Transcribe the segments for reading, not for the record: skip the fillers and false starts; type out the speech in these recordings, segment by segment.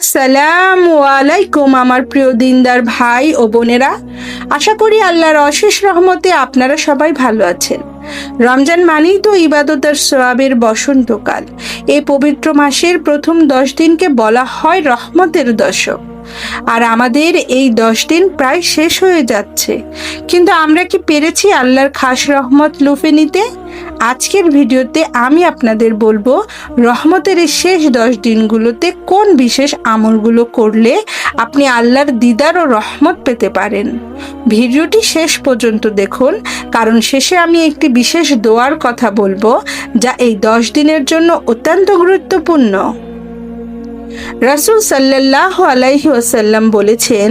আসসালামু আলাইকুম আমার প্রিয় দিনদার ভাই ও বোনেরা, আশা করি আল্লাহর অশেষ রহমতে আপনারা সবাই ভালো আছেন। রমজান মানেই তো ইবাদত আর সওয়াবের বসন্তকাল। এই পবিত্র মাসের প্রথম 10 দিনকে বলা হয় রহমতের দশক। আর আমাদের এই 10 দিন প্রায় শেষ হয়ে যাচ্ছে, কিন্তু আমরা কি পেরেছি আল্লাহর খাস রহমত লুফে নিতে? আজকের ভিডিওতে আমি আপনাদের বলবো রহমতের এই শেষ 10 দিনগুলোতে কোন বিশেষ আমলগুলো করলে আপনি আল্লাহর দিদার ও রহমত পেতে পারেন। ভিডিওটি শেষ পর্যন্ত দেখুন, কারণ শেষে আমি একটি বিশেষ দোয়ার কথা বলবো যা এই 10 দিনের জন্য অত্যন্ত গুরুত্বপূর্ণ। রাসূল সাল্লাল্লাহু আলাইহি ওয়াসাল্লাম বলেছেন,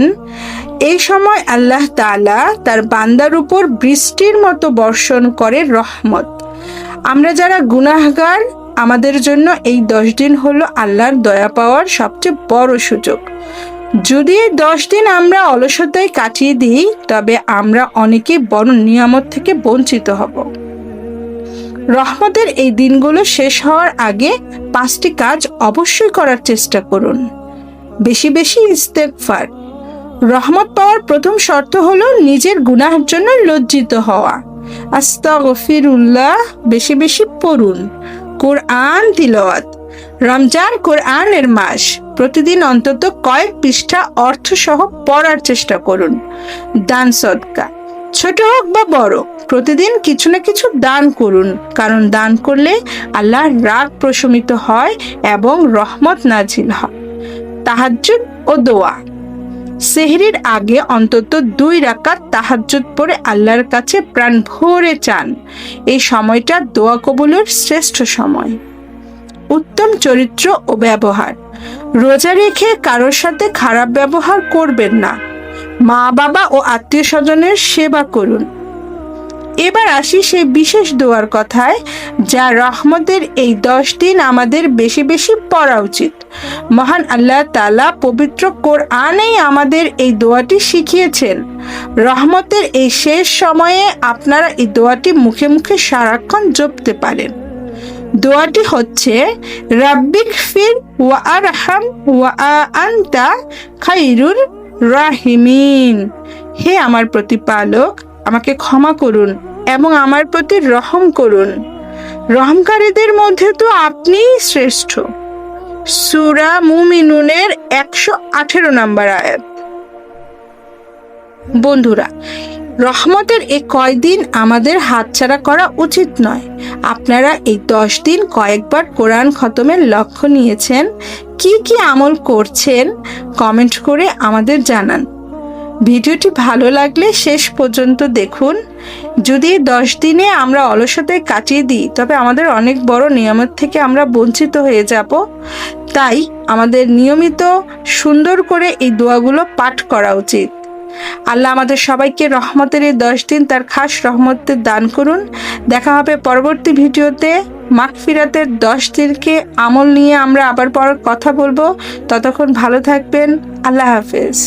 এই সময় আল্লাহ তাআলা তার বান্দার উপর বৃষ্টির মতো বর্ষণ করে রহমত। আমরা যারা গুনাহগার, আমাদের জন্য এই 10 দিন হলো আল্লাহর দয়া পাওয়ার সবচেয়ে বড় সুযোগ। যদি এই 10 দিন আমরা অলসতায় কাটিয়ে দিই, তবে আমরা অনেকেই বড় নিয়ামত থেকে বঞ্চিত হব। রহমতের এই দিনগুলো শেষ হওয়ার আগে 5টি কাজ অবশ্যই করার চেষ্টা করুন। বেশি বেশি ইস্তেগফার। রহমত পাওয়ার প্রথম শর্ত হলো নিজের গুনাহের জন্য লজ্জিত হওয়া। আস্তাগফিরুল্লাহ বেশি বেশি পড়ুন। কোরআন তিলাওয়াত। রমজান কোরআনের মাস, প্রতিদিন অন্তত কয়েক পৃষ্ঠা অর্থ সহ পড়ার চেষ্টা করুন। দান সদকা, ছোট হোক বা বড়, প্রতিদিন কিছু না কিছু দান করুন, কারণ দান করলে আল্লাহর রাগ প্রশমিত হয় এবং রহমত নাজিল হয়। তাহাজ্জুদ ও দোয়া। সেহরির আগে অন্তত 2 রাকাত তাহাজ্জুদ পড়ে আল্লাহর কাছে প্রাণ ভরে চান। এই সময়টা দোয়া কবুলের শ্রেষ্ঠ সময়। উত্তম চরিত্র ও ব্যবহার। রোজা রেখে কারোর সাথে খারাপ ব্যবহার করবেন না। মা বাবা ও আত্মীয় স্বজনের সেবা করুন। এবার আসি সেই বিশেষ দোয়ার কথায়, যা রহমতের এই 10 দিন আমাদের বেশি বেশি পড়া উচিত। মহান আল্লাহ তাআলা পবিত্র কোরআনেই আমাদের এই দোয়াটি শিখিয়েছেন। রহমতের এই শেষ সময়ে আপনারা এই দোয়াটি মুখে মুখে সারাক্ষণ জপতে পারেন। দোয়াটি হচ্ছে, রাব্বিগফির ওয়া আরহাম ওয়া আনতা খায়রুর রাহিমিন। হে আমার প্রতিপালক, আমাকে ক্ষমা করুন এবং আমার প্রতি রহম করুন। রহমকারীদের মধ্যে তো আপনিই শ্রেষ্ঠ। সূরা মুমিনুনের 118 নম্বর আয়াত। বন্ধুরা, রহমতের এই কয়দিন আমাদের হাতছাড়া করা উচিত নয়। আপনারা এই 10 দিন কয়েকবার কোরআন খতমের লক্ষ্য নিয়েছেন, কি কি আমল করছেন কমেন্ট করে আমাদের জানান। ভিডিওটি ভালো লাগলে শেষ পর্যন্ত দেখুন। যদি 10 দিনে আমরা অলসতায় কাটিয়ে দিই, তবে আমাদের অনেক বড় নিয়ামত থেকে আমরা বঞ্চিত হয়ে যাব। তাই আমাদের নিয়মিত সুন্দর করে এই দোয়াগুলো পাঠ করা উচিত। আল্লাহ আমাদের সবাইকে রহমতের এই 10 দিন তার খাস রহমতের দান করুন। দেখা হবে পরবর্তী ভিডিওতে। মাগফিরাতের 10 দিনকে আমল নিয়ে আমরা আবার পর কথা বলবো। ততক্ষণ ভালো থাকবেন। আল্লাহ হাফেজ।